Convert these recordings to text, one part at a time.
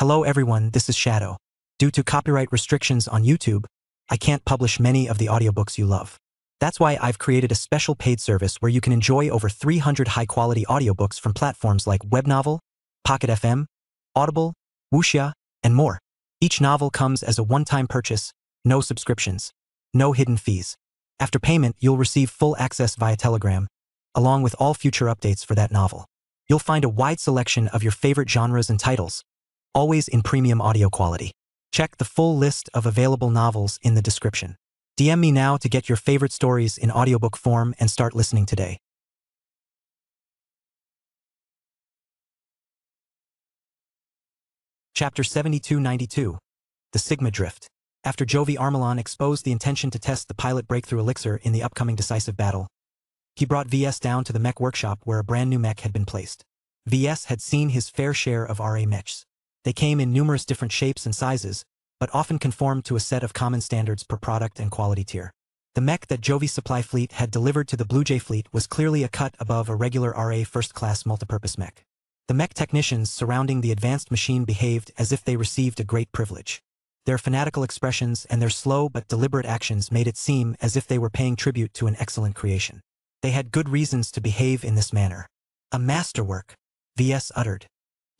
Hello everyone, this is Shadow. Due to copyright restrictions on YouTube, I can't publish many of the audiobooks you love. That's why I've created a special paid service where you can enjoy over 300 high-quality audiobooks from platforms like Webnovel, Pocket FM, Audible, Wuxia, and more. Each novel comes as a one-time purchase, no subscriptions, no hidden fees. After payment, you'll receive full access via Telegram, along with all future updates for that novel. You'll find a wide selection of your favorite genres and titles, always in premium audio quality. Check the full list of available novels in the description. DM me now to get your favorite stories in audiobook form and start listening today. Chapter 7292. The Sigma Drift. After Jovi Armelon exposed the intention to test the pilot breakthrough elixir in the upcoming decisive battle, he brought VS down to the mech workshop where a brand new mech had been placed. VS had seen his fair share of RA mechs. They came in numerous different shapes and sizes, but often conformed to a set of common standards per product and quality tier. The mech that Jovi's supply fleet had delivered to the Blue Jay fleet was clearly a cut above a regular RA first-class multipurpose mech. The mech technicians surrounding the advanced machine behaved as if they received a great privilege. Their fanatical expressions and their slow but deliberate actions made it seem as if they were paying tribute to an excellent creation. They had good reasons to behave in this manner. A masterwork, VS uttered.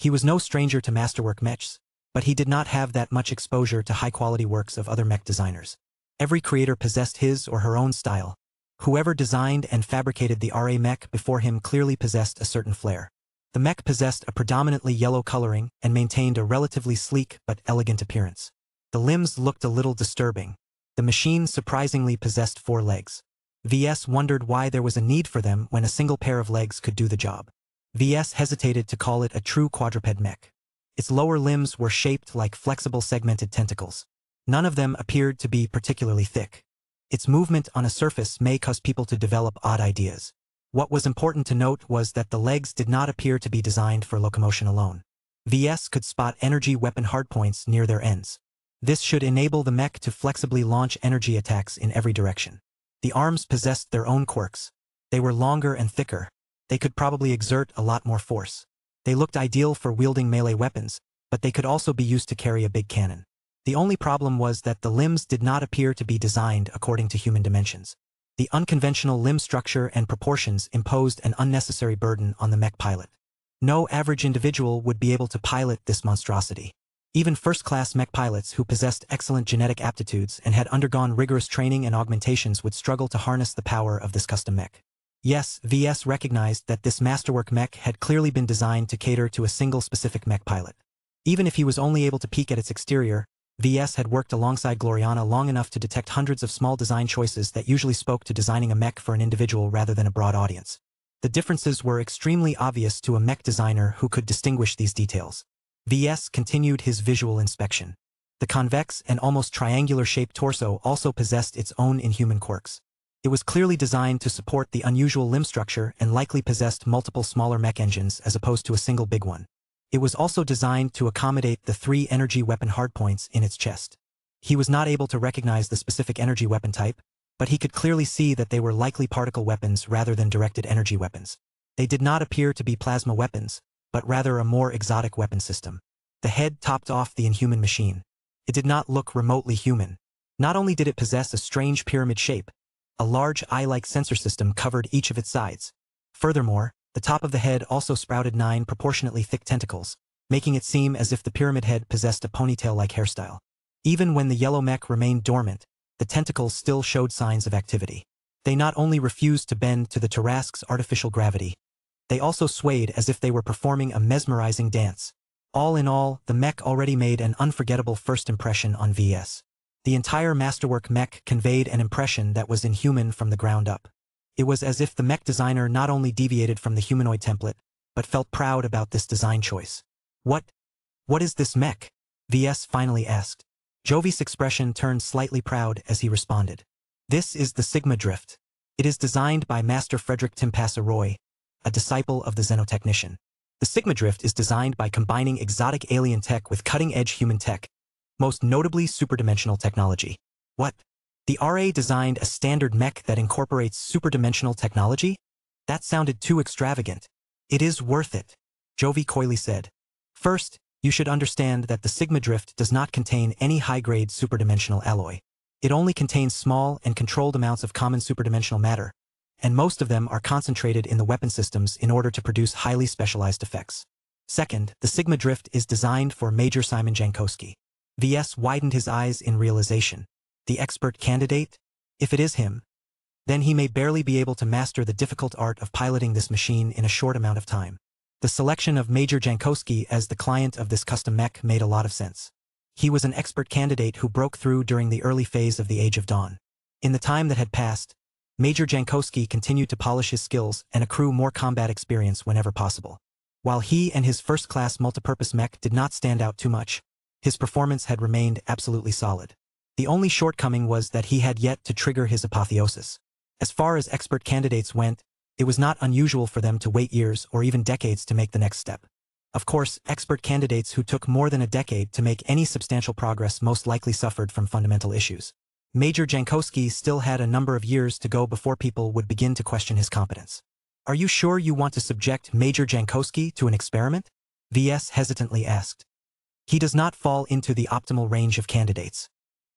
He was no stranger to masterwork mechs, but he did not have that much exposure to high-quality works of other mech designers. Every creator possessed his or her own style. Whoever designed and fabricated the RA mech before him clearly possessed a certain flair. The mech possessed a predominantly yellow coloring and maintained a relatively sleek but elegant appearance. The limbs looked a little disturbing. The machine surprisingly possessed 4 legs. VS wondered why there was a need for them when a single pair of legs could do the job. VS hesitated to call it a true quadruped mech. Its lower limbs were shaped like flexible segmented tentacles. None of them appeared to be particularly thick. Its movement on a surface may cause people to develop odd ideas. What was important to note was that the legs did not appear to be designed for locomotion alone. VS could spot energy weapon hardpoints near their ends. This should enable the mech to flexibly launch energy attacks in every direction. The arms possessed their own quirks. They were longer and thicker. They could probably exert a lot more force. They looked ideal for wielding melee weapons, but they could also be used to carry a big cannon. The only problem was that the limbs did not appear to be designed according to human dimensions. The unconventional limb structure and proportions imposed an unnecessary burden on the mech pilot. No average individual would be able to pilot this monstrosity. Even first-class mech pilots who possessed excellent genetic aptitudes and had undergone rigorous training and augmentations would struggle to harness the power of this custom mech. Yes, VS recognized that this masterwork mech had clearly been designed to cater to a single specific mech pilot. Even if he was only able to peek at its exterior, VS had worked alongside Gloriana long enough to detect hundreds of small design choices that usually spoke to designing a mech for an individual rather than a broad audience. The differences were extremely obvious to a mech designer who could distinguish these details. VS continued his visual inspection. The convex and almost triangular-shaped torso also possessed its own inhuman quirks. It was clearly designed to support the unusual limb structure and likely possessed multiple smaller mech engines as opposed to a single big one. It was also designed to accommodate the 3 energy weapon hardpoints in its chest. He was not able to recognize the specific energy weapon type, but he could clearly see that they were likely particle weapons rather than directed energy weapons. They did not appear to be plasma weapons, but rather a more exotic weapon system. The head topped off the inhuman machine. It did not look remotely human. Not only did it possess a strange pyramid shape, a large eye-like sensor system covered each of its sides. Furthermore, the top of the head also sprouted 9 proportionately thick tentacles, making it seem as if the pyramid head possessed a ponytail-like hairstyle. Even when the yellow mech remained dormant, the tentacles still showed signs of activity. They not only refused to bend to the Tarrasque's artificial gravity, they also swayed as if they were performing a mesmerizing dance. All in all, the mech already made an unforgettable first impression on VS. The entire masterwork mech conveyed an impression that was inhuman from the ground up. It was as if the mech designer not only deviated from the humanoid template, but felt proud about this design choice. What is this mech? VS finally asked. Jovi's expression turned slightly proud as he responded. This is the Sigma Drift. It is designed by Master Frederick Timpasa Roy, a disciple of the Xenotechnician. The Sigma Drift is designed by combining exotic alien tech with cutting-edge human tech, most notably superdimensional technology. What? The RA designed a standard mech that incorporates superdimensional technology? That sounded too extravagant. It is worth it, Jovi coyly said. First, You should understand that the Sigma Drift does not contain any high-grade superdimensional alloy. It only contains small and controlled amounts of common superdimensional matter, and most of them are concentrated in the weapon systems in order to produce highly specialized effects. Second, the Sigma Drift is designed for Major Simon Jankowski. VS widened his eyes in realization. The expert candidate? If it is him, then he may barely be able to master the difficult art of piloting this machine in a short amount of time. The selection of Major Jankowski as the client of this custom mech made a lot of sense. He was an expert candidate who broke through during the early phase of the Age of Dawn. In the time that had passed, Major Jankowski continued to polish his skills and accrue more combat experience whenever possible. While he and his first-class multipurpose mech did not stand out too much, his performance had remained absolutely solid. The only shortcoming was that he had yet to trigger his apotheosis. As far as expert candidates went, it was not unusual for them to wait years or even decades to make the next step. Of course, expert candidates who took more than a decade to make any substantial progress most likely suffered from fundamental issues. Major Jankowski still had a number of years to go before people would begin to question his competence. Are you sure you want to subject Major Jankowski to an experiment? VS hesitantly asked. He does not fall into the optimal range of candidates.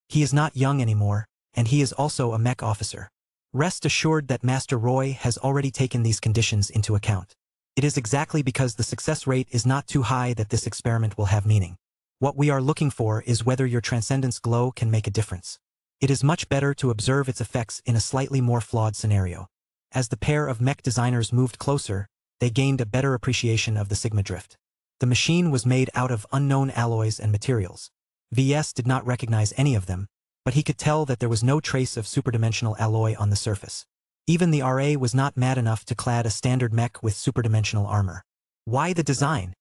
He is not young anymore, and he is also a mech officer. Rest assured that Master Roy has already taken these conditions into account. It is exactly because the success rate is not too high that this experiment will have meaning. What we are looking for is whether your transcendence glow can make a difference. It is much better to observe its effects in a slightly more flawed scenario. As the pair of mech designers moved closer, they gained a better appreciation of the Sigma Drift. The machine was made out of unknown alloys and materials. VS did not recognize any of them, but he could tell that there was no trace of superdimensional alloy on the surface. Even the RA was not mad enough to clad a standard mech with superdimensional armor. Why the design?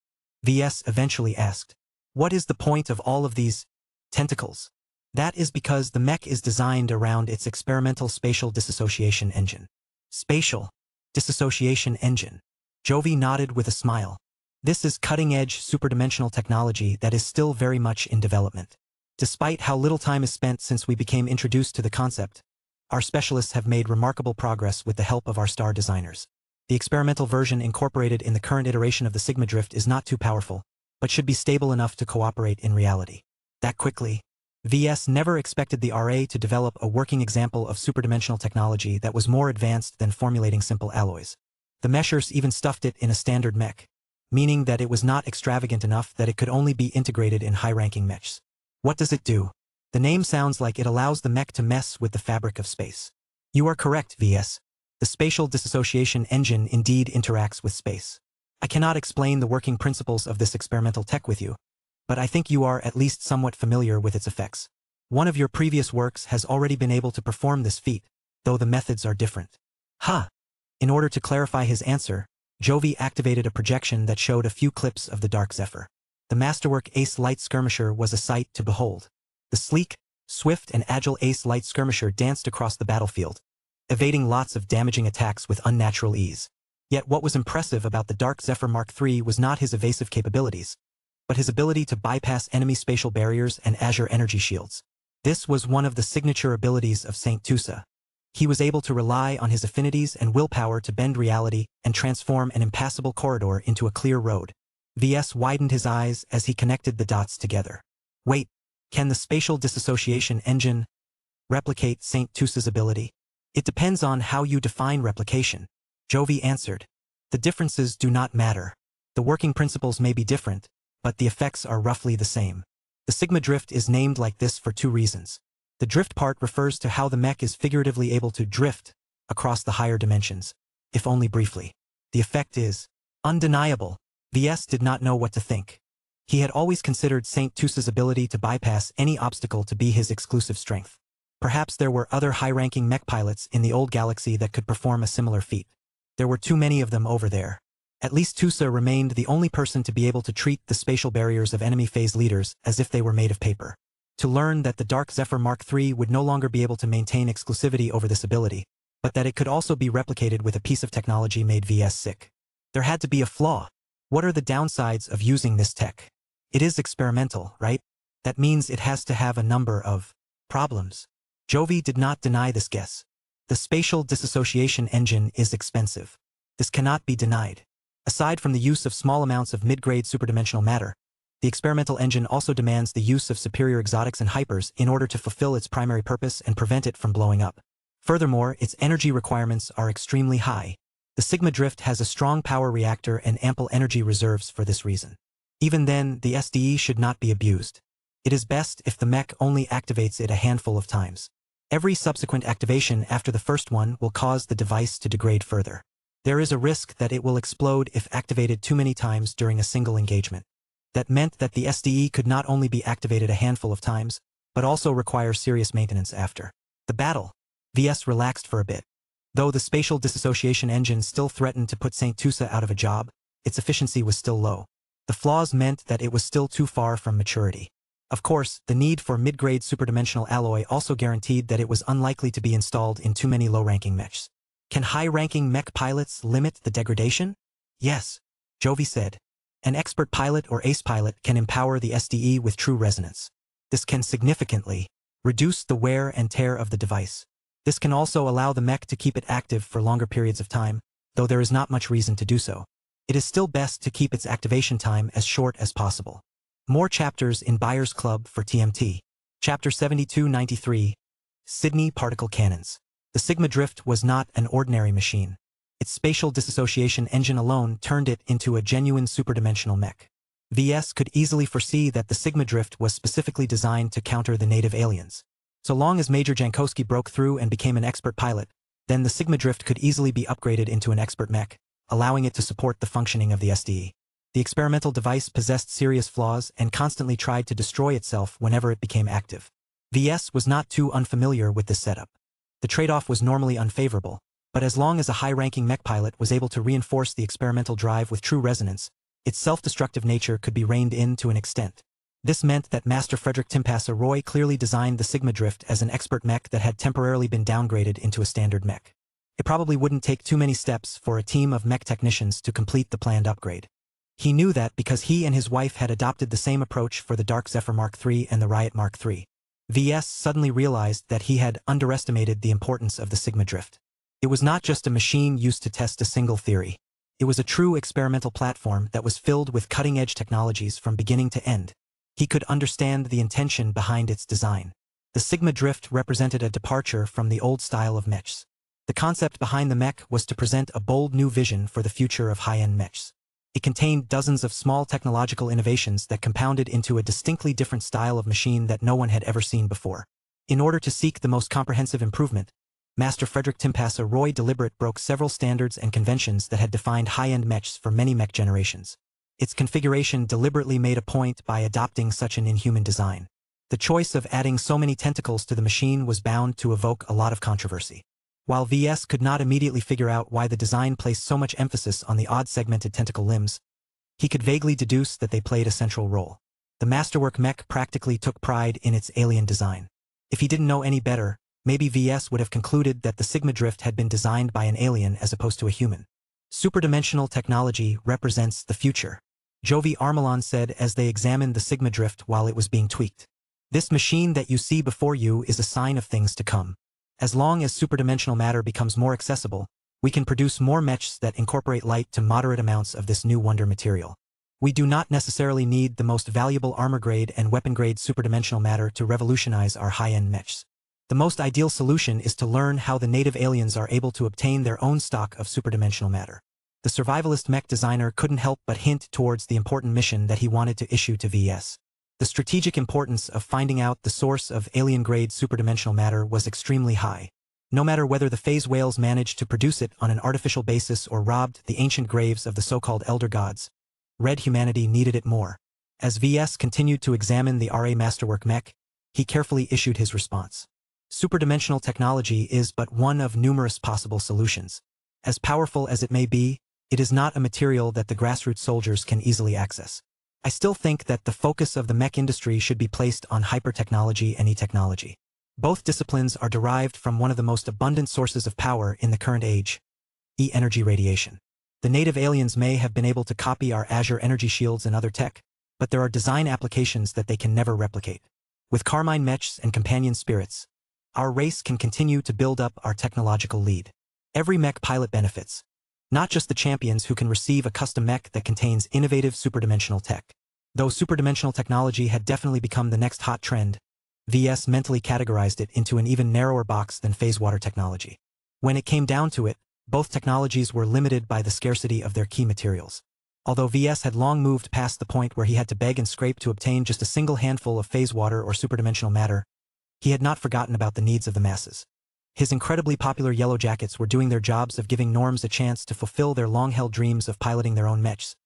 VS eventually asked. What is the point of all of these tentacles? That is because the mech is designed around its experimental spatial dissociation engine. Spatial dissociation engine. Jovi nodded with a smile. This is cutting-edge superdimensional technology that is still very much in development. Despite how little time is spent since we became introduced to the concept, our specialists have made remarkable progress with the help of our star designers. The experimental version incorporated in the current iteration of the Sigma Drift is not too powerful, but should be stable enough to cooperate in reality. That quickly? VS never expected the RA to develop a working example of superdimensional technology that was more advanced than formulating simple alloys. The meshers even stuffed it in a standard mech, meaning that it was not extravagant enough that it could only be integrated in high-ranking mechs. What does it do? The name sounds like it allows the mech to mess with the fabric of space. You are correct, VS. The spatial dissociation engine indeed interacts with space. I cannot explain the working principles of this experimental tech with you, but I think you are at least somewhat familiar with its effects. One of your previous works has already been able to perform this feat, though the methods are different. In order to clarify his answer, Jovi activated a projection that showed a few clips of the Dark Zephyr. The masterwork Ace Light Skirmisher was a sight to behold. The sleek, swift and agile Ace Light Skirmisher danced across the battlefield, evading lots of damaging attacks with unnatural ease. Yet what was impressive about the Dark Zephyr Mark III was not his evasive capabilities, but his ability to bypass enemy spatial barriers and Azure energy shields. This was one of the signature abilities of Saint Tusa. He was able to rely on his affinities and willpower to bend reality and transform an impassable corridor into a clear road. VS widened his eyes as he connected the dots together. Wait, can the spatial dissociation engine replicate Saint Tusa's ability? It depends on how you define replication, Jovi answered. The differences do not matter. The working principles may be different, but the effects are roughly the same. The Sigma Drift is named like this for two reasons. The drift part refers to how the mech is figuratively able to drift across the higher dimensions, if only briefly. The effect is undeniable. VS did not know what to think. He had always considered Saint Tusa's ability to bypass any obstacle to be his exclusive strength. Perhaps there were other high-ranking mech pilots in the old galaxy that could perform a similar feat. There were too many of them over there. At least Tusa remained the only person to be able to treat the spatial barriers of enemy phase leaders as if they were made of paper. To learn that the Dark Zephyr Mark III would no longer be able to maintain exclusivity over this ability, but that it could also be replicated with a piece of technology made VS sick. There had to be a flaw. What are the downsides of using this tech? It is experimental, right? That means it has to have a number of problems. Jovi did not deny this guess. The spatial dissociation engine is expensive. This cannot be denied. Aside from the use of small amounts of mid-grade superdimensional matter, The experimental engine also demands the use of superior exotics and hypers in order to fulfill its primary purpose and prevent it from blowing up. Furthermore, its energy requirements are extremely high. The Sigma Drift has a strong power reactor and ample energy reserves for this reason. Even then, the SDE should not be abused. It is best if the mech only activates it a handful of times. Every subsequent activation after the first one will cause the device to degrade further. There is a risk that it will explode if activated too many times during a single engagement. That meant that the SDE could not only be activated a handful of times, but also require serious maintenance after the battle. VS relaxed for a bit. Though the spatial disassociation engine still threatened to put Saint Tusa out of a job, its efficiency was still low. The flaws meant that it was still too far from maturity. Of course, the need for mid-grade superdimensional alloy also guaranteed that it was unlikely to be installed in too many low-ranking mechs. Can high-ranking mech pilots limit the degradation? Yes, Jovi said. An expert pilot or ace pilot can empower the SDE with true resonance. This can significantly reduce the wear and tear of the device. This can also allow the mech to keep it active for longer periods of time, though there is not much reason to do so. It is still best to keep its activation time as short as possible. More chapters in Buyer's Club for TMT. Chapter 7293. Sydney Particle Cannons. The Sigma Drift was not an ordinary machine. Its spatial disassociation engine alone turned it into a genuine superdimensional mech. VS could easily foresee that the Sigma Drift was specifically designed to counter the native aliens. So long as Major Jankowski broke through and became an expert pilot, then the Sigma Drift could easily be upgraded into an expert mech, allowing it to support the functioning of the SDE. The experimental device possessed serious flaws and constantly tried to destroy itself whenever it became active. VS was not too unfamiliar with this setup. The trade-off was normally unfavorable, but as long as a high-ranking mech pilot was able to reinforce the experimental drive with true resonance, its self-destructive nature could be reined in to an extent. This meant that Master Frederick Timpasa Roy clearly designed the Sigma Drift as an expert mech that had temporarily been downgraded into a standard mech. It probably wouldn't take too many steps for a team of mech technicians to complete the planned upgrade. He knew that because he and his wife had adopted the same approach for the Dark Zephyr Mark III and the Riot Mark III. VS suddenly realized that he had underestimated the importance of the Sigma Drift. It was not just a machine used to test a single theory. It was a true experimental platform that was filled with cutting-edge technologies from beginning to end. He could understand the intention behind its design. The Sigma Drift represented a departure from the old style of mechs. The concept behind the mech was to present a bold new vision for the future of high-end mechs. It contained dozens of small technological innovations that compounded into a distinctly different style of machine that no one had ever seen before. In order to seek the most comprehensive improvement, Master Frederick Timpasa Roy deliberate broke several standards and conventions that had defined high-end mechs for many mech generations. Its configuration deliberately made a point by adopting such an inhuman design. The choice of adding so many tentacles to the machine was bound to evoke a lot of controversy. While VS could not immediately figure out why the design placed so much emphasis on the odd segmented tentacle limbs, he could vaguely deduce that they played a central role. The Masterwork mech practically took pride in its alien design. If he didn't know any better, maybe VS would have concluded that the Sigma Drift had been designed by an alien as opposed to a human. Superdimensional technology represents the future, Jovi Armelon said as they examined the Sigma Drift while it was being tweaked. This machine that you see before you is a sign of things to come. As long as superdimensional matter becomes more accessible, we can produce more mechs that incorporate light to moderate amounts of this new wonder material. We do not necessarily need the most valuable armor-grade and weapon-grade superdimensional matter to revolutionize our high-end mechs. The most ideal solution is to learn how the native aliens are able to obtain their own stock of superdimensional matter. The survivalist mech designer couldn't help but hint towards the important mission that he wanted to issue to VS. The strategic importance of finding out the source of alien-grade superdimensional matter was extremely high. No matter whether the phase whales managed to produce it on an artificial basis or robbed the ancient graves of the so-called elder gods, Red humanity needed it more. As VS continued to examine the RA Masterwork mech, he carefully issued his response. Superdimensional technology is but one of numerous possible solutions. As powerful as it may be, it is not a material that the grassroots soldiers can easily access. I still think that the focus of the mech industry should be placed on hypertechnology and e-technology. Both disciplines are derived from one of the most abundant sources of power in the current age, E-energy radiation. The native aliens may have been able to copy our Azure energy shields and other tech, but there are design applications that they can never replicate. With Carmine mechs and companion spirits, our race can continue to build up our technological lead. Every mech pilot benefits, not just the champions who can receive a custom mech that contains innovative superdimensional tech. Though superdimensional technology had definitely become the next hot trend, VS mentally categorized it into an even narrower box than phase water technology. When it came down to it, both technologies were limited by the scarcity of their key materials. Although VS had long moved past the point where he had to beg and scrape to obtain just a single handful of phase water or superdimensional matter, he had not forgotten about the needs of the masses. His incredibly popular Yellow Jackets were doing their jobs of giving norms a chance to fulfill their long-held dreams of piloting their own mechs.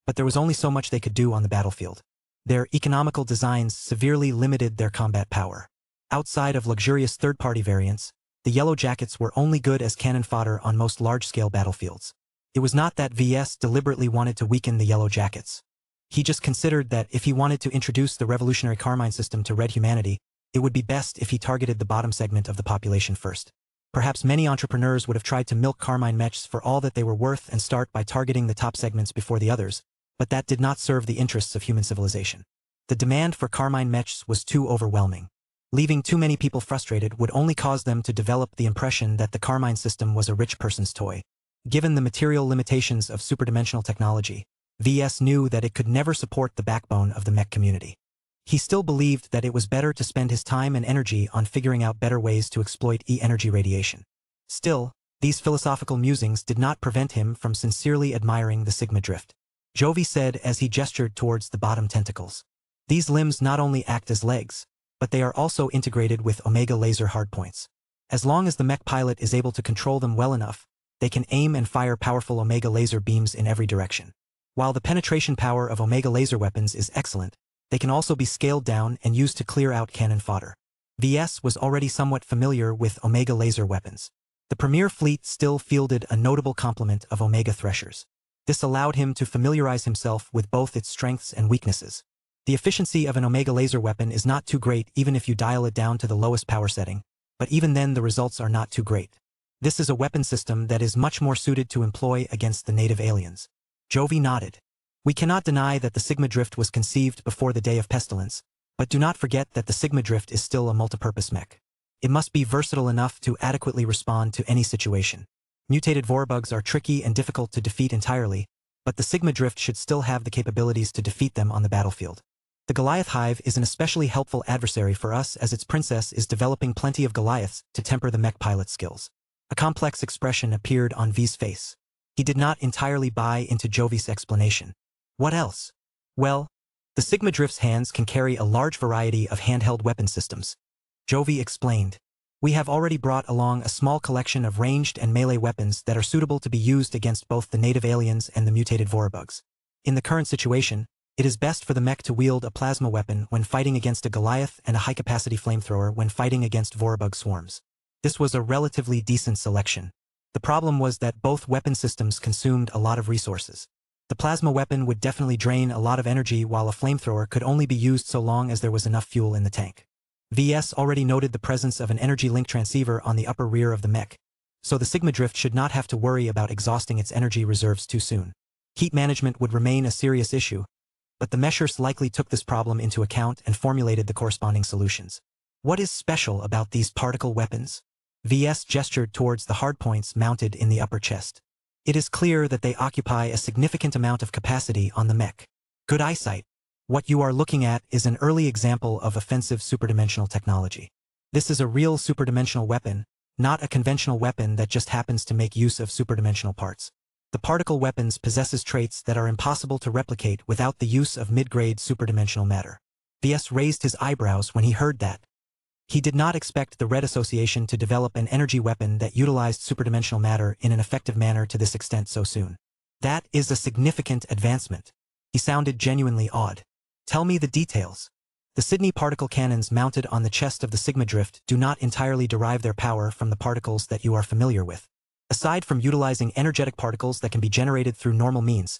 But there was only so much they could do on the battlefield. Their economical designs severely limited their combat power. Outside of luxurious third-party variants, the Yellow Jackets were only good as cannon fodder on most large-scale battlefields. It was not that VS deliberately wanted to weaken the Yellow Jackets. He just considered that if he wanted to introduce the revolutionary Carmine system to Red humanity, it would be best if he targeted the bottom segment of the population first. Perhaps many entrepreneurs would have tried to milk Carmine mechs for all that they were worth and start by targeting the top segments before the others, but that did not serve the interests of human civilization. The demand for Carmine mechs was too overwhelming. Leaving too many people frustrated would only cause them to develop the impression that the Carmine system was a rich person's toy. Given the material limitations of superdimensional technology, VS knew that it could never support the backbone of the mech community. He still believed that it was better to spend his time and energy on figuring out better ways to exploit E-energy radiation. Still, these philosophical musings did not prevent him from sincerely admiring the Sigma drift. Jovi said as he gestured towards the bottom tentacles. These limbs not only act as legs, but they are also integrated with Omega laser hardpoints. As long as the mech pilot is able to control them well enough, they can aim and fire powerful Omega laser beams in every direction. While the penetration power of Omega laser weapons is excellent, they can also be scaled down and used to clear out cannon fodder. VS was already somewhat familiar with Omega laser weapons. The Premier fleet still fielded a notable complement of Omega threshers. This allowed him to familiarize himself with both its strengths and weaknesses. The efficiency of an Omega laser weapon is not too great even if you dial it down to the lowest power setting, but even then the results are not too great. This is a weapon system that is much more suited to employ against the native aliens. Jovi nodded. We cannot deny that the Sigma Drift was conceived before the Day of Pestilence, but do not forget that the Sigma Drift is still a multipurpose mech. It must be versatile enough to adequately respond to any situation. Mutated Vorbugs are tricky and difficult to defeat entirely, but the Sigma Drift should still have the capabilities to defeat them on the battlefield. The Goliath Hive is an especially helpful adversary for us as its princess is developing plenty of Goliaths to temper the mech pilot's skills. A complex expression appeared on V's face. He did not entirely buy into Jovi's explanation. What else? Well, the Sigma Drift's hands can carry a large variety of handheld weapon systems. Jovi explained. We have already brought along a small collection of ranged and melee weapons that are suitable to be used against both the native aliens and the mutated Vorbugs. In the current situation, it is best for the mech to wield a plasma weapon when fighting against a Goliath and a high-capacity flamethrower when fighting against Vorbug swarms. This was a relatively decent selection. The problem was that both weapon systems consumed a lot of resources. The plasma weapon would definitely drain a lot of energy while a flamethrower could only be used so long as there was enough fuel in the tank. VS already noted the presence of an energy link transceiver on the upper rear of the mech, so the Sigma Drift should not have to worry about exhausting its energy reserves too soon. Heat management would remain a serious issue, but the meshers likely took this problem into account and formulated the corresponding solutions. What is special about these particle weapons? VS gestured towards the hardpoints mounted in the upper chest. It is clear that they occupy a significant amount of capacity on the mech. Good eyesight. What you are looking at is an early example of offensive superdimensional technology. This is a real superdimensional weapon, not a conventional weapon that just happens to make use of superdimensional parts. The particle weapons possesses traits that are impossible to replicate without the use of mid-grade superdimensional matter. VS raised his eyebrows when he heard that. He did not expect the Red Association to develop an energy weapon that utilized superdimensional matter in an effective manner to this extent so soon. That is a significant advancement. He sounded genuinely awed. Tell me the details. The Sydney particle cannons mounted on the chest of the Sigma Drift do not entirely derive their power from the particles that you are familiar with. Aside from utilizing energetic particles that can be generated through normal means,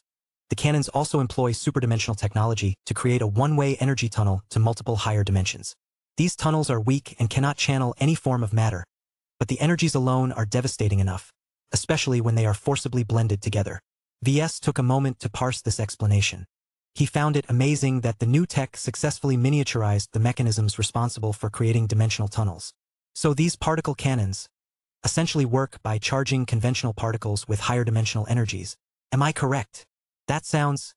the cannons also employ superdimensional technology to create a one-way energy tunnel to multiple higher dimensions. These tunnels are weak and cannot channel any form of matter, but the energies alone are devastating enough, especially when they are forcibly blended together. VS took a moment to parse this explanation. He found it amazing that the new tech successfully miniaturized the mechanisms responsible for creating dimensional tunnels. So these particle cannons essentially work by charging conventional particles with higher dimensional energies. Am I correct? That sounds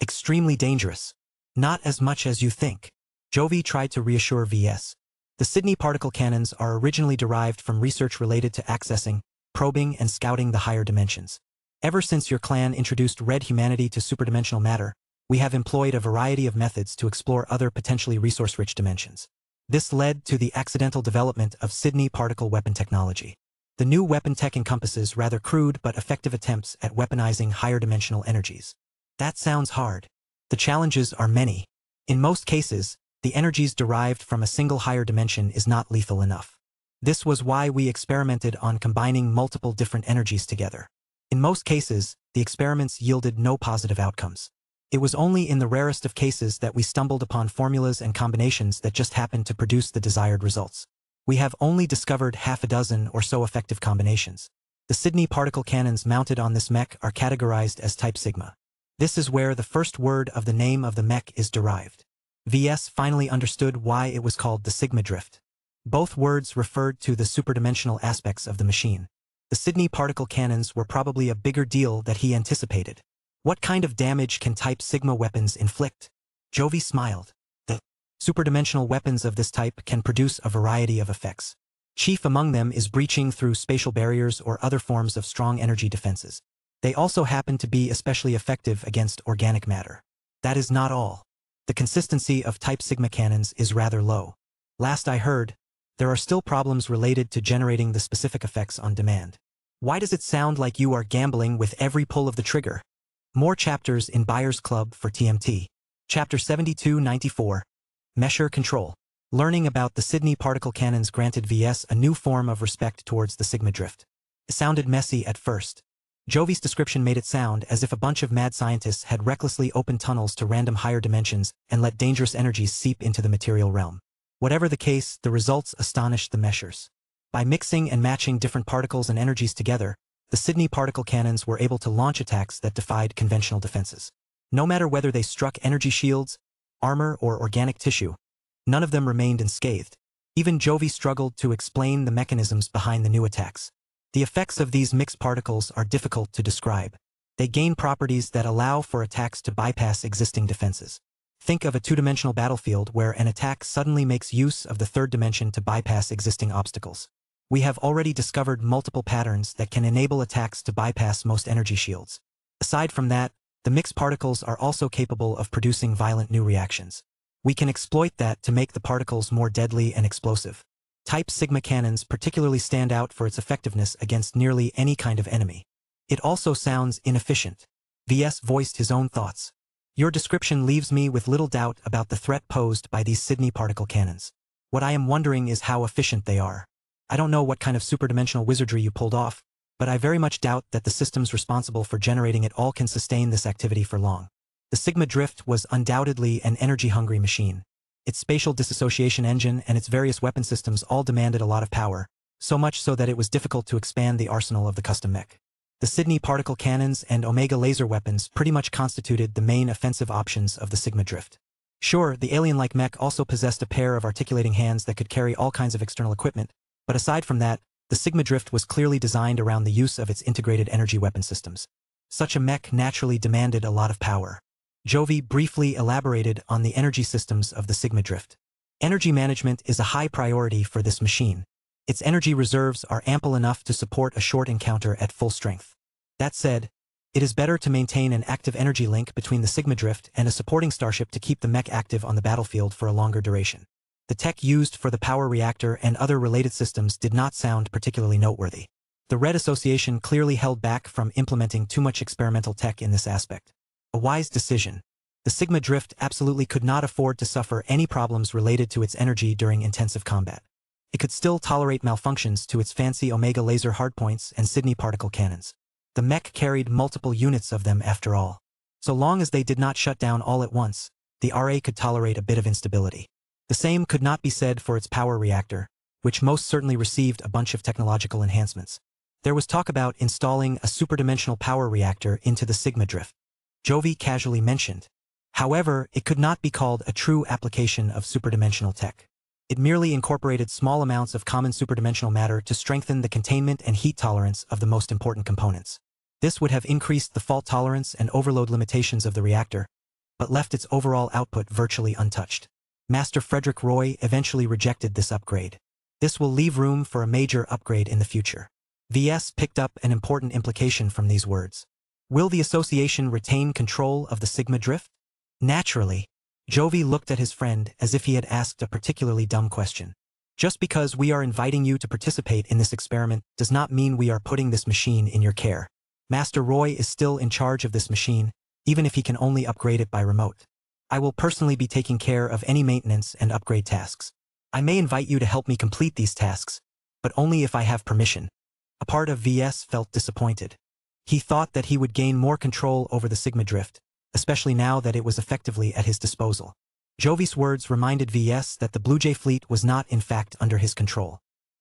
extremely dangerous. Not as much as you think. Jovi tried to reassure VS. The Sydney particle cannons are originally derived from research related to accessing, probing, and scouting the higher dimensions. Ever since your clan introduced red humanity to superdimensional matter, we have employed a variety of methods to explore other potentially resource-rich dimensions. This led to the accidental development of Sydney particle weapon technology. The new weapon tech encompasses rather crude but effective attempts at weaponizing higher dimensional energies. That sounds hard. The challenges are many. In most cases, the energies derived from a single higher dimension is not lethal enough. This was why we experimented on combining multiple different energies together. In most cases, the experiments yielded no positive outcomes. It was only in the rarest of cases that we stumbled upon formulas and combinations that just happened to produce the desired results. We have only discovered half a dozen or so effective combinations. The Sydney particle cannons mounted on this mech are categorized as type sigma. This is where the first word of the name of the mech is derived. VS finally understood why it was called the sigma drift. Both words referred to the superdimensional aspects of the machine. The Sydney particle cannons were probably a bigger deal than he anticipated. What kind of damage can type sigma weapons inflict? Jovi smiled. The superdimensional weapons of this type can produce a variety of effects. Chief among them is breaching through spatial barriers or other forms of strong energy defenses. They also happen to be especially effective against organic matter. That is not all. The consistency of type sigma cannons is rather low. Last I heard, there are still problems related to generating the specific effects on demand. Why does it sound like you are gambling with every pull of the trigger? More chapters in Buyer's Club for TMT. Chapter 7294. Measure Control. Learning about the Sydney particle cannons granted VS a new form of respect towards the sigma drift. It sounded messy at first. Jovi's description made it sound as if a bunch of mad scientists had recklessly opened tunnels to random higher dimensions and let dangerous energies seep into the material realm. Whatever the case, the results astonished the meshers. By mixing and matching different particles and energies together, the Sydney particle cannons were able to launch attacks that defied conventional defenses. No matter whether they struck energy shields, armor, or organic tissue, none of them remained unscathed. Even Jovi struggled to explain the mechanisms behind the new attacks. The effects of these mixed particles are difficult to describe. They gain properties that allow for attacks to bypass existing defenses. Think of a two-dimensional battlefield where an attack suddenly makes use of the third dimension to bypass existing obstacles. We have already discovered multiple patterns that can enable attacks to bypass most energy shields. Aside from that, the mixed particles are also capable of producing violent new reactions. We can exploit that to make the particles more deadly and explosive. Type sigma cannons particularly stand out for its effectiveness against nearly any kind of enemy. It also sounds inefficient. VS voiced his own thoughts. Your description leaves me with little doubt about the threat posed by these Sydney particle cannons. What I am wondering is how efficient they are. I don't know what kind of superdimensional wizardry you pulled off, but I very much doubt that the systems responsible for generating it all can sustain this activity for long. The Sigma Drift was undoubtedly an energy-hungry machine. Its spatial disassociation engine and its various weapon systems all demanded a lot of power, so much so that it was difficult to expand the arsenal of the custom mech. The Sydney particle cannons and Omega laser weapons pretty much constituted the main offensive options of the Sigma Drift. Sure, the alien-like mech also possessed a pair of articulating hands that could carry all kinds of external equipment, but aside from that, the Sigma Drift was clearly designed around the use of its integrated energy weapon systems. Such a mech naturally demanded a lot of power. Jovi briefly elaborated on the energy systems of the Sigma Drift. Energy management is a high priority for this machine. Its energy reserves are ample enough to support a short encounter at full strength. That said, it is better to maintain an active energy link between the Sigma Drift and a supporting starship to keep the mech active on the battlefield for a longer duration. The tech used for the power reactor and other related systems did not sound particularly noteworthy. The Red Association clearly held back from implementing too much experimental tech in this aspect. A wise decision. The Sigma Drift absolutely could not afford to suffer any problems related to its energy during intensive combat. It could still tolerate malfunctions to its fancy Omega laser hardpoints and Sydney particle cannons. The mech carried multiple units of them after all. So long as they did not shut down all at once, the RA could tolerate a bit of instability. The same could not be said for its power reactor, which most certainly received a bunch of technological enhancements. There was talk about installing a superdimensional power reactor into the Sigma Drift. Jovi casually mentioned. However, it could not be called a true application of superdimensional tech. It merely incorporated small amounts of common superdimensional matter to strengthen the containment and heat tolerance of the most important components. This would have increased the fault tolerance and overload limitations of the reactor, but left its overall output virtually untouched. Master Frederick Roy eventually rejected this upgrade. This will leave room for a major upgrade in the future. VS picked up an important implication from these words. Will the association retain control of the Sigma Drift? Naturally. Jovi looked at his friend as if he had asked a particularly dumb question. Just because we are inviting you to participate in this experiment does not mean we are putting this machine in your care. Master Roy is still in charge of this machine, even if he can only upgrade it by remote. I will personally be taking care of any maintenance and upgrade tasks. I may invite you to help me complete these tasks, but only if I have permission. A part of VS felt disappointed. He thought that he would gain more control over the Sigma Drift, especially now that it was effectively at his disposal. Jovi's words reminded VS that the Blue Jay fleet was not in fact under his control.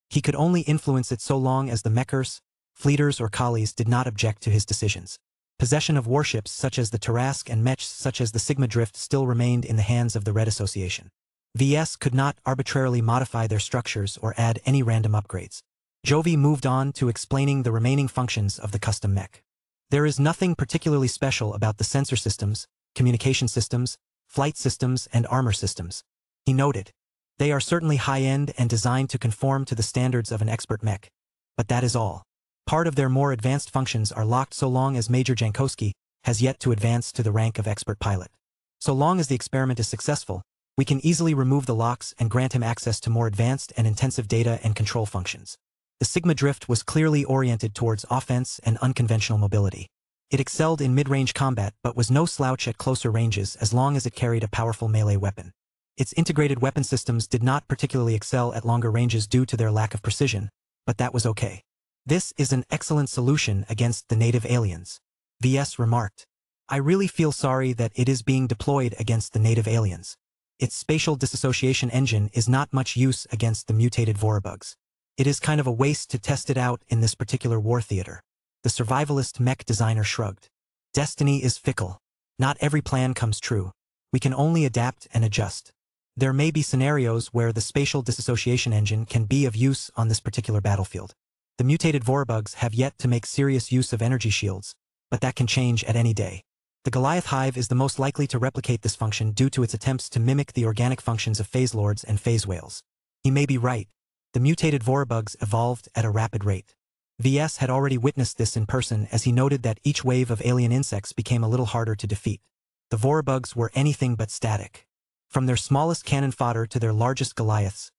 He could only influence it so long as the Mechers, Fleeters or Collies did not object to his decisions. Possession of warships such as the Tarask and Mechs such as the Sigma Drift still remained in the hands of the Red Association. VS could not arbitrarily modify their structures or add any random upgrades. Jovi moved on to explaining the remaining functions of the custom mech. There is nothing particularly special about the sensor systems, communication systems, flight systems, and armor systems. He noted. They are certainly high-end and designed to conform to the standards of an expert mech. But that is all. Part of their more advanced functions are locked so long as Major Jankowski has yet to advance to the rank of expert pilot. So long as the experiment is successful, we can easily remove the locks and grant him access to more advanced and intensive data and control functions. The Sigma Drift was clearly oriented towards offense and unconventional mobility. It excelled in mid-range combat but was no slouch at closer ranges as long as it carried a powerful melee weapon. Its integrated weapon systems did not particularly excel at longer ranges due to their lack of precision, but that was okay. This is an excellent solution against the native aliens, VS remarked. I really feel sorry that it is being deployed against the native aliens. Its spatial disassociation engine is not much use against the mutated Vorabugs. It is kind of a waste to test it out in this particular war theater. The survivalist mech designer shrugged. Destiny is fickle. Not every plan comes true. We can only adapt and adjust. There may be scenarios where the spatial disassociation engine can be of use on this particular battlefield. The mutated Vorabugs have yet to make serious use of energy shields, but that can change at any day. The Goliath Hive is the most likely to replicate this function due to its attempts to mimic the organic functions of phase lords and phase whales. He may be right. The mutated Vorabugs evolved at a rapid rate. VS had already witnessed this in person as he noted that each wave of alien insects became a little harder to defeat. The Vorabugs were anything but static. From their smallest cannon fodder to their largest Goliaths,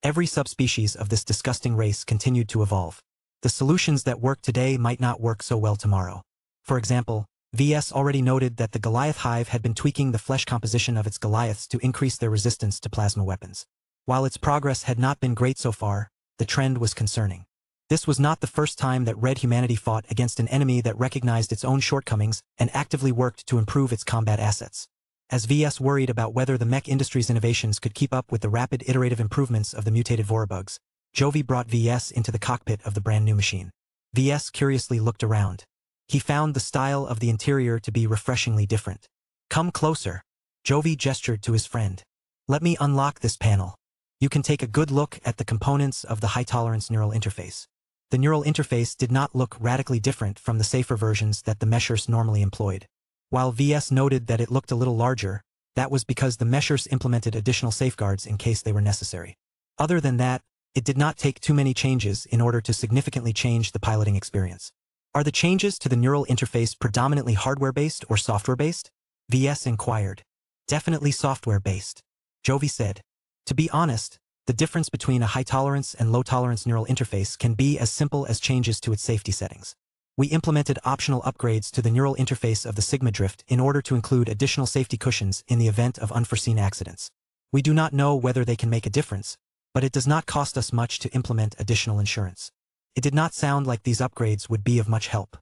every subspecies of this disgusting race continued to evolve. The solutions that work today might not work so well tomorrow. For example, VS already noted that the Goliath Hive had been tweaking the flesh composition of its Goliaths to increase their resistance to plasma weapons. While its progress had not been great so far, the trend was concerning. This was not the first time that Red Humanity fought against an enemy that recognized its own shortcomings and actively worked to improve its combat assets. As VS worried about whether the mech industry's innovations could keep up with the rapid iterative improvements of the mutated Vorabugs, Jovi brought VS into the cockpit of the brand new machine. VS curiously looked around. He found the style of the interior to be refreshingly different. Come closer. Jovi gestured to his friend. Let me unlock this panel. You can take a good look at the components of the high-tolerance neural interface. The neural interface did not look radically different from the safer versions that the Mechers normally employed. While VS noted that it looked a little larger, that was because the Mechers implemented additional safeguards in case they were necessary. Other than that, it did not take too many changes in order to significantly change the piloting experience. Are the changes to the neural interface predominantly hardware-based or software-based? VS inquired. Definitely software-based, Jovi said. To be honest, the difference between a high-tolerance and low-tolerance neural interface can be as simple as changes to its safety settings. We implemented optional upgrades to the neural interface of the Sigma Drift in order to include additional safety cushions in the event of unforeseen accidents. We do not know whether they can make a difference, but it does not cost us much to implement additional insurance. It did not sound like these upgrades would be of much help.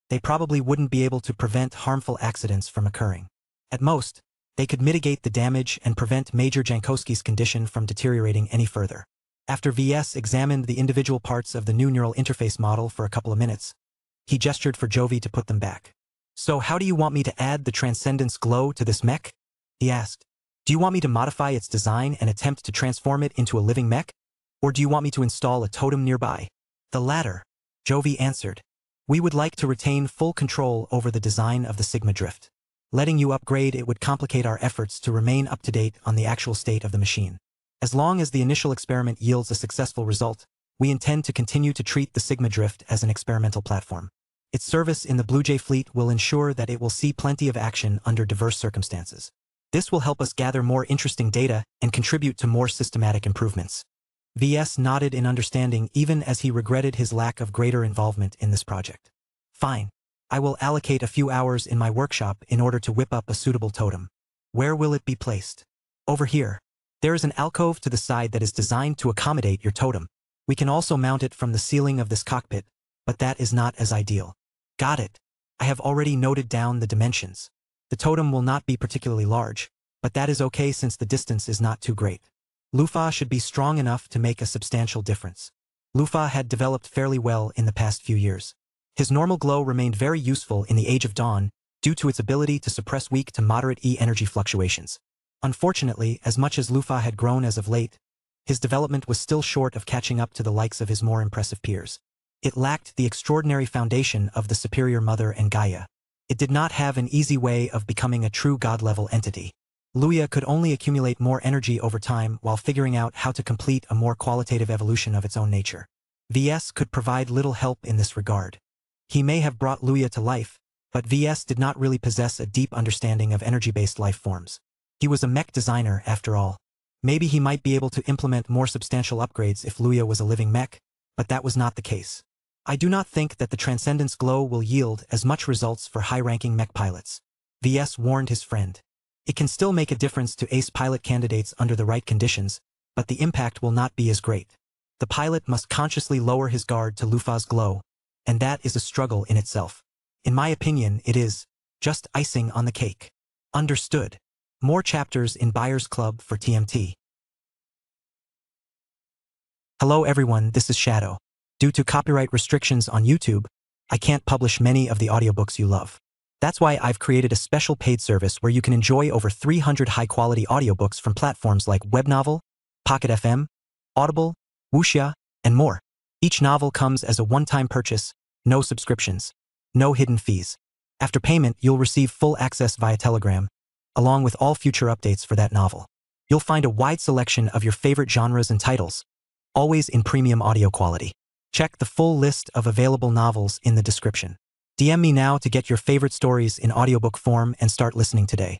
They probably wouldn't be able to prevent harmful accidents from occurring. At most, they could mitigate the damage and prevent Major Jankowski's condition from deteriorating any further. After VS examined the individual parts of the new neural interface model for a couple of minutes, he gestured for Jovi to put them back. So how do you want me to add the Transcendence Glow to this mech? He asked. Do you want me to modify its design and attempt to transform it into a living mech? Or do you want me to install a totem nearby? The latter, Jovi answered. We would like to retain full control over the design of the Sigma Drift. Letting you upgrade it would complicate our efforts to remain up to date on the actual state of the machine. As long as the initial experiment yields a successful result, we intend to continue to treat the Sigma Drift as an experimental platform. Its service in the Blue Jay fleet will ensure that it will see plenty of action under diverse circumstances. This will help us gather more interesting data and contribute to more systematic improvements. VS nodded in understanding even as he regretted his lack of greater involvement in this project. Fine. I will allocate a few hours in my workshop in order to whip up a suitable totem. Where will it be placed? Over here. There is an alcove to the side that is designed to accommodate your totem. We can also mount it from the ceiling of this cockpit, but that is not as ideal. Got it. I have already noted down the dimensions. The totem will not be particularly large, but that is okay since the distance is not too great. Lufa should be strong enough to make a substantial difference. Lufa had developed fairly well in the past few years. His normal glow remained very useful in the Age of Dawn due to its ability to suppress weak to moderate E energy fluctuations. Unfortunately, as much as Lufa had grown as of late, his development was still short of catching up to the likes of his more impressive peers. It lacked the extraordinary foundation of the superior mother and Gaia. It did not have an easy way of becoming a true god-level entity. Luia could only accumulate more energy over time while figuring out how to complete a more qualitative evolution of its own nature. VS could provide little help in this regard. He may have brought Luia to life, but VS did not really possess a deep understanding of energy-based life forms. He was a mech designer, after all. Maybe he might be able to implement more substantial upgrades if Luia was a living mech, but that was not the case. I do not think that the Transcendence Glow will yield as much results for high-ranking mech pilots. VS warned his friend. It can still make a difference to ace pilot candidates under the right conditions, but the impact will not be as great. The pilot must consciously lower his guard to Lufa's glow, and that is a struggle in itself. In my opinion, it is just icing on the cake. Understood. More chapters in Buyer's Club for TMT. Hello everyone, this is Shadow. Due to copyright restrictions on YouTube, I can't publish many of the audiobooks you love. That's why I've created a special paid service where you can enjoy over 300 high-quality audiobooks from platforms like Webnovel, Pocket FM, Audible, Wuxia, and more. Each novel comes as a one-time purchase, no subscriptions, no hidden fees. After payment, you'll receive full access via Telegram, along with all future updates for that novel. You'll find a wide selection of your favorite genres and titles, always in premium audio quality. Check the full list of available novels in the description. DM me now to get your favorite stories in audiobook form and start listening today.